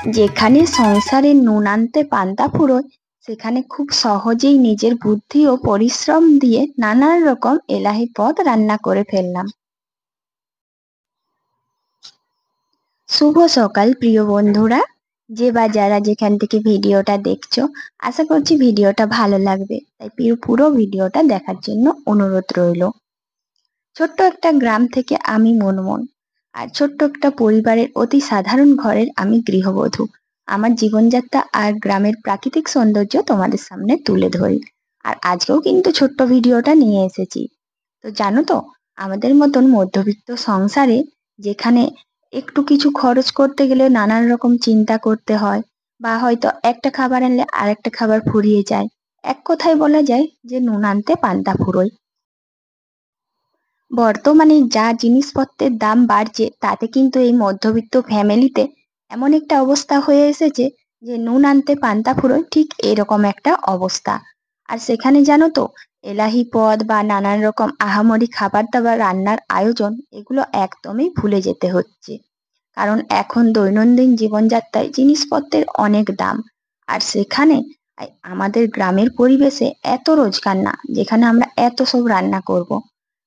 যেখানে সংসারে নুন আনতে পান্তা ফুরোয়, সেখানে খুব সহজেই নিজের বুদ্ধি ও পরিশ্রম দিয়ে নানান রকম এলাহি পদ রান্না করে ফেললাম। শুভ সকাল প্রিয় বন্ধুরা, যে বা যারা যেখান থেকে ভিডিওটা দেখছো, আশা করছি ভিডিওটা ভালো লাগবে, তাই পুরো ভিডিওটা দেখার জন্য অনুরোধ রইল। ছোট্ট একটা গ্রাম থেকে আমি মনমন, আর ছোট্ট একটা পরিবারের অতি সাধারণ ঘরের আমি গৃহবধূ। আমার জীবনযাত্রা আর গ্রামের প্রাকৃতিক সৌন্দর্য তোমাদের সামনে তুলে ধরি। আর আজকেও কিন্তু ছোট্ট ভিডিওটা নিয়ে এসেছি। তো জানো তো, আমাদের মতন মধ্যবিত্ত সংসারে যেখানে একটু কিছু খরচ করতে গেলে নানান রকম চিন্তা করতে হয়, বা হয়তো একটা খাবার আনলে আরেকটা খাবার ফুরিয়ে যায়, এক কথায় বলা যায় যে নুন আনতে পান্তা ফুরোয়। বর্তমানে যা জিনিসপত্রের দাম বাড়ছে, তাতে কিন্তু এই মধ্যবিত্ত ফ্যামিলিতে এমন একটা অবস্থা হয়ে এসেছে যে নুন আনতে পান্তা ফুরোয়, ঠিক এরকম একটা অবস্থা। আর সেখানে জানো তো, এলাহি পদ বা নানান রকম আহামরি খাবার দাবার রান্নার আয়োজন, এগুলো একদমই ভুলে যেতে হচ্ছে। কারণ এখন দৈনন্দিন জীবনযাত্রায় জিনিসপত্রের অনেক দাম। আর সেখানে আমাদের গ্রামের পরিবেশে এত রোজগার না যেখানে আমরা এত সব রান্না করব।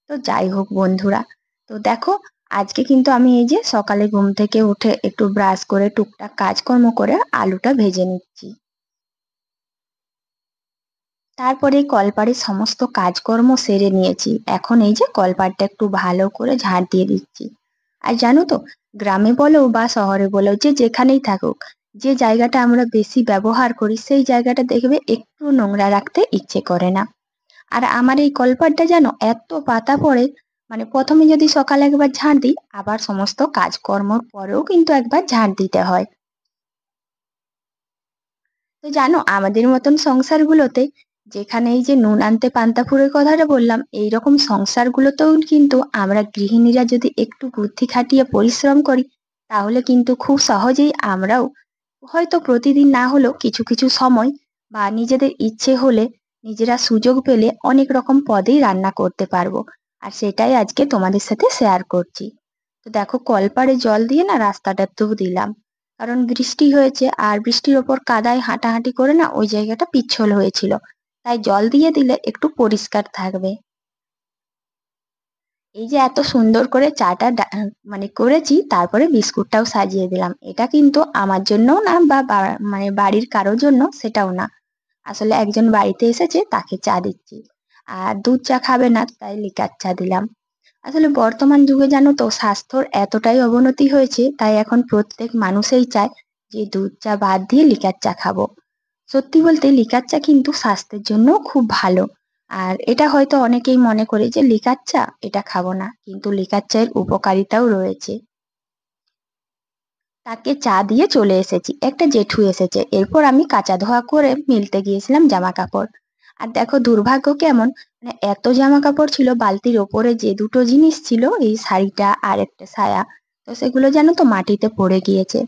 তো যাই হোক বন্ধুরা, তো দেখো, আজকে কিন্তু আমি এই যে সকালে ঘুম থেকে উঠে একটু ব্রাশ করে টুকটাক কাজকর্ম করে আলুটা ভেজে নিচ্ছি। তারপরে কলপাড়ের সমস্ত কাজকর্ম সেরে নিয়েছি। এখন এই যে কলপাড়টা একটু ভালো করে ঝাড় দিয়ে দিচ্ছি। আর জানো তো, গ্রামে বলো বা শহরে বলো, যে যেখানেই থাকুক, যে জায়গাটা আমরা বেশি ব্যবহার করি সেই জায়গাটা দেখবে একটু নোংরা রাখতে ইচ্ছে করে না। আর আমার এই কলপাটটা যেন এত পাতা পড়ে, মানে প্রথমে যদি সকালে একবার ঝাড় দিই, আবার সমস্ত কাজকর্মর পরেও কিন্তু একবার ঝাড় দিতে হয়। তো জানো, আমাদের মতন সংসারগুলোতে, যেখানে এই যে নুন আনতে পান্তা ফুরের কথাটা বললাম, এইরকম সংসারগুলোতেও কিন্তু আমরা গৃহিণীরা যদি একটু বুদ্ধি খাটিয়ে পরিশ্রম করি, তাহলে কিন্তু খুব সহজেই আমরাও হয়তো প্রতিদিন না হলেও কিছু কিছু সময়, বা নিজেদের ইচ্ছে হলে, নিজেরা সুযোগ পেলে অনেক রকম পদেই রান্না করতে পারবো। আর সেটাই আজকে তোমাদের সাথে শেয়ার করছি। তো দেখো, কলপাড়ে জল দিয়ে না রাস্তাটাতেও দিলাম, কারণ বৃষ্টি হয়েছে আর বৃষ্টির ওপর কাদায় হাঁটাহাঁটি করে না ওই জায়গাটা পিচ্ছল হয়েছিল, তাই জল দিয়ে দিলে একটু পরিষ্কার থাকবে। এই যে এত সুন্দর করে চাটা মানে করেছি, তারপরে বিস্কুটটাও সাজিয়ে দিলাম। এটা কিন্তু আমার জন্যও না, বা মানে বাড়ির কারোর জন্য সেটাও না, আসলে একজন বাড়িতে এসেছে তাকে চা দিচ্ছি। আর দুধ চা খাবে না, তাই লিকার চা দিলাম। আসলে বর্তমান যুগে জানো তো, স্বাস্থ্যর এতটাই অবনতি হয়েছে, তাই এখন প্রত্যেক মানুষই চায় যে দুধ চা বাদ দিয়ে লিকার চা খাবো। সত্যি বলতে লিকার চা কিন্তু স্বাস্থ্যের জন্য খুব ভালো। আর এটা হয়তো অনেকেই মনে করে যে লিকার চা এটা খাবো না, কিন্তু লিকার চায়ের উপকারিতাও রয়েছে। তাকে চা দিয়ে চলে এসেছি, একটা জেঠু এসেছে, এরপর আমি কাচা ধোয়া করে মিলতে গিয়েছিলাম জামা কাপড়। আর দেখো দুর্ভাগ্য কেমন, মানে এত জামা কাপড় ছিল, বালতির ওপরে যে দুটো জিনিস ছিল, এই শাড়িটা আর একটা সায়া, তো সেগুলো যেন তো মাটিতে পড়ে গিয়েছে।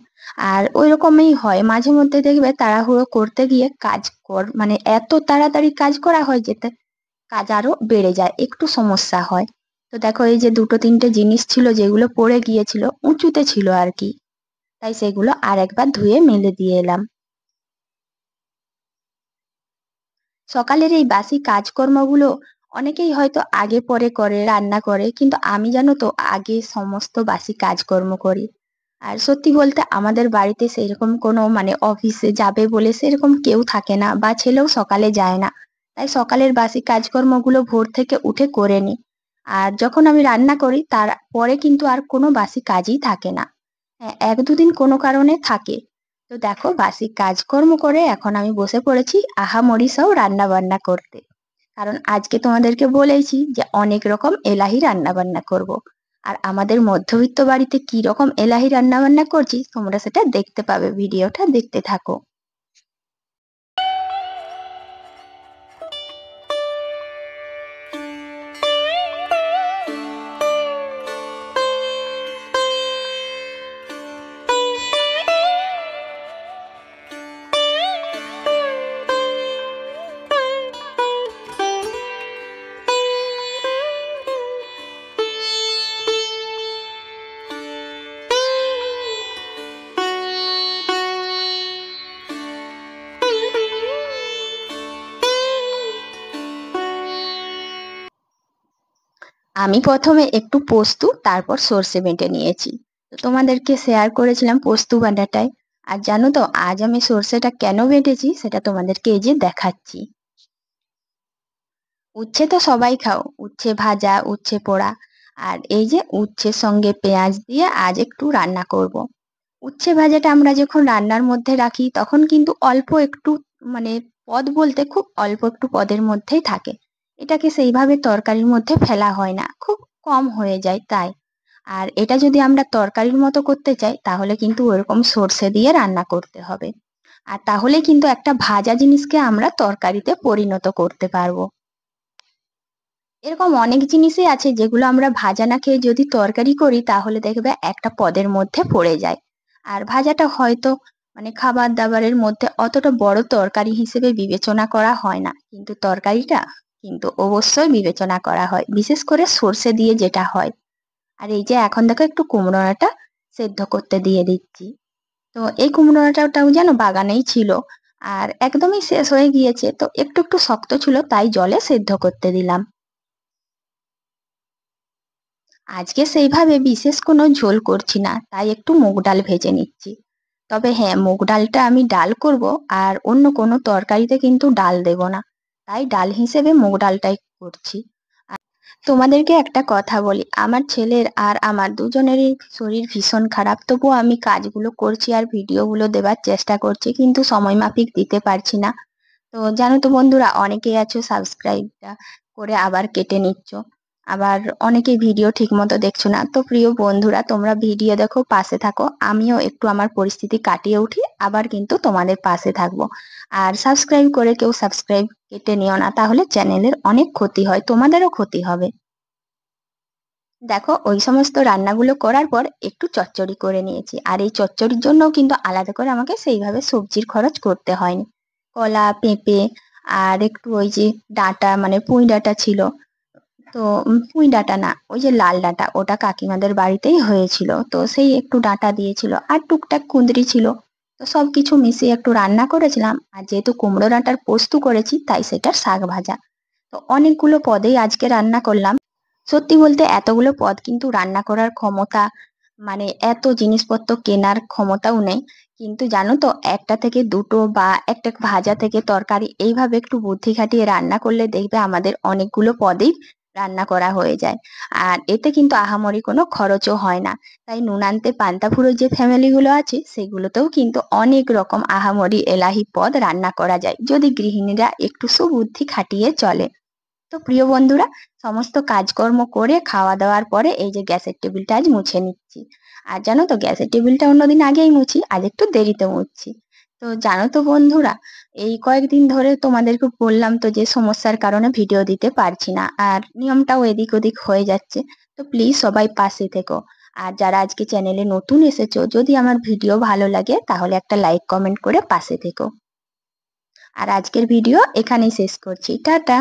আর ওই রকমই হয় মাঝে মধ্যে, দেখবে তাড়াহুড়ো করতে গিয়ে মানে এত তাড়াতাড়ি কাজ করা হয় যেতে কাজ আরো বেড়ে যায়, একটু সমস্যা হয়। তো দেখো, এই যে দুটো তিনটে জিনিস ছিল যেগুলো পড়ে গিয়েছিল, উঁচুতে ছিল আর কি, তাই সেগুলো আর একবার ধুয়ে মেলে দিয়ে এলাম। সকালের এই বাসি কাজকর্মগুলো অনেকেই হয়তো আগে পরে করে, রান্না করে, কিন্তু আমি জানো তো আগে সমস্ত বাসি কাজকর্ম করি। আর সত্যি বলতে আমাদের বাড়িতে সেরকম কোনো মানে অফিসে যাবে বলে সেরকম কেউ থাকে না, বা ছেলেও সকালে যায় না, তাই সকালের বাসি কাজকর্মগুলো ভোর থেকে উঠে করে নিই। আর যখন আমি রান্না করি তার পরে কিন্তু আর কোনো বাসি কাজই থাকে না। হ্যাঁ, এক দুদিন কোনো কারণে থাকে। তো দেখো, বাসি কাজকর্ম করে এখন আমি বসে পড়েছি আহামরি সব রান্না বান্না করতে। কারণ আজকে তোমাদেরকে বলেছি যে অনেক রকম এলাহি রান্না বান্না করব। আর আমাদের মধ্যবিত্ত বাড়িতে কি রকম এলাহি রান্না বান্না করছি তোমরা সেটা দেখতে পাবে, ভিডিওটা দেখতে থাকো। আমি প্রথমে একটু পোস্ত তারপর সর্ষে বেটে নিয়েছি। তো তোমাদেরকে শেয়ার করেছিলাম পোস্ত বাটাটাই। আর জানো তো আজ আমি সর্ষেটা কেন বেটেছি সেটা তোমাদেরকে এই যে দেখাচ্ছি। উচ্ছে তো সবাই খাও, উচ্ছে ভাজা, উচ্ছে পোড়া। আর এই যে উচ্ছের সঙ্গে পেঁয়াজ দিয়ে আজ একটু রান্না করব। উচ্ছে ভাজাটা আমরা যখন রান্নার মধ্যে রাখি তখন কিন্তু অল্প একটু, মানে পদ বলতে খুব অল্প একটু পদের মধ্যেই থাকে। এটাকে সেইভাবে তরকারির মধ্যে ফেলা হয় না, খুব কম হয়ে যায় তাই। আর এটা যদি আমরা তরকারির মতো করতে চাই তাহলে কিন্তু ওরকম সর্ষে দিয়ে রান্না করতে হবে। আর তাহলে কিন্তু একটা ভাজা জিনিসকে আমরা তরকারিতে পরিণত করতে পারবো। এরকম অনেক জিনিসই আছে যেগুলো আমরা ভাজা না খেয়ে যদি তরকারি করি তাহলে দেখবে একটা পদের মধ্যে পড়ে যায়। আর ভাজাটা হয়তো মানে খাবার দাবারের মধ্যে অতটা বড় তরকারি হিসেবে বিবেচনা করা হয় না, কিন্তু তরকারিটা কিন্তু অবশ্যই বিবেচনা করা হয়, বিশেষ করে সর্ষে দিয়ে যেটা হয়। আর এই যে এখন দেখো একটু কুমড়ো ডাঁটা সেদ্ধ করতে দিয়ে দিচ্ছি। তো এই কুমড়ো ডাঁটাটাও যেন বাগানেই ছিল, আর একদমই শেষ হয়ে গিয়েছে, তো একটু একটু শক্ত ছিল তাই জলে সেদ্ধ করতে দিলাম। আজকে সেইভাবে বিশেষ কোনো ঝোল করছি না, তাই একটু মুগ ডাল ভেজে নিচ্ছি। তবে হ্যাঁ, মুগ ডালটা আমি ডাল করব, আর অন্য কোনো তরকারিতে কিন্তু ডাল দেব না, তাই ডাল হিসেবে মুগ ডালটাই করছি। তোমাদেরকে একটা কথা বলি, আমার ছেলের আর আমার দুজনেরই শরীর ভীষণ খারাপ, তবুও আমি কাজগুলো করছি আর ভিডিওগুলো দেবার চেষ্টা করছি, কিন্তু সময় মাফিক দিতে পারছি না। তো জানো তো বন্ধুরা, অনেকেই আছো সাবস্ক্রাইবটা করে আবার কেটে নিচ্ছ, আবার অনেকে ভিডিও ঠিক মতো দেখছো না। তো প্রিয় বন্ধুরা, তোমরা ভিডিও দেখো, পাশে থাকো, আমিও একটু আমার পরিস্থিতি কাটিয়ে উঠি, আবার কিন্তু তোমাদের পাশে থাকবো। আর সাবস্ক্রাইব করে কেউ সাবস্ক্রাইব কেটে নিও না, তাহলে চ্যানেলের অনেক ক্ষতি হয়, তোমাদেরও ক্ষতি হবে। দেখো ওই সমস্ত রান্নাগুলো করার পর একটু চচ্চড়ি করে নিয়েছি, আর এই চচ্চড়ির জন্যও কিন্তু আলাদা করে আমাকে সেইভাবে সবজির খরচ করতে হয়নি। কলা, পেঁপে, আর একটু ওই যে ডাঁটা, মানে পুঁই ডাঁটা ছিল। তো পুঁই ডাঁটা না, ওই যে লাল ডাঁটা, ওটা কাকিমাদের বাড়িতেই হয়েছিল, তো সেই একটু ডাঁটা দিয়েছিল, আর টুকটাক কুঁদরি ছিল। তো সবকিছু মিশিয়ে একটু রান্না করেছিলাম, আর যেহেতু কুমড়ো ডাঁটার পোস্ত করেছি তাই সেটার শাক ভাজা। তো অনেকগুলো পদেই আজকে রান্না করলাম। সত্যি বলতে এতগুলো পদ কিন্তু রান্না করার ক্ষমতা, মানে এত জিনিসপত্র কেনার ক্ষমতাও নেই। কিন্তু জানো তো, একটা থেকে দুটো বা একটা ভাজা থেকে তরকারি এইভাবে একটু বুদ্ধি খাটিয়ে রান্না করলে দেখবে আমাদের অনেকগুলো পদেই রান্না করা হয়ে যায়। আর এতে কিন্তু আহামরি কোনো খরচও হয় না। তাই নুন আনতে পান্তা ফুরোর যে ফ্যামিলিগুলো আছে সেগুলোতেও কিন্তু অনেক রকম আহামরি এলাহি পদ রান্না করা যায়, যদি গৃহিণীরা একটু সুবুদ্ধি খাটিয়ে চলে। তো প্রিয় বন্ধুরা, সমস্ত কাজকর্ম করে খাওয়া দাওয়ার পরে এই যে গ্যাসের টেবিলটা আজ মুছে নিচ্ছি। আর জানো তো, গ্যাসের টেবিলটা অন্যদিন আগেই মুছি, আজ একটু দেরিতে মুছছি। তো জানো তো বন্ধুরা, এই কয়েকদিন ধরে তোমাদেরকে বললাম তো যে সমস্যার কারণে ভিডিও দিতে পারছি না, আর নিয়মটাও এদিক ওদিক হয়ে যাচ্ছে। তো প্লিজ সবাই পাশে থেকো। আর যারা আজকে চ্যানেলে নতুন এসেছো, যদি আমার ভিডিও ভালো লাগে তাহলে একটা লাইক কমেন্ট করে পাশে থেকো। আর আজকের ভিডিও এখানেই শেষ করছি, টাটা।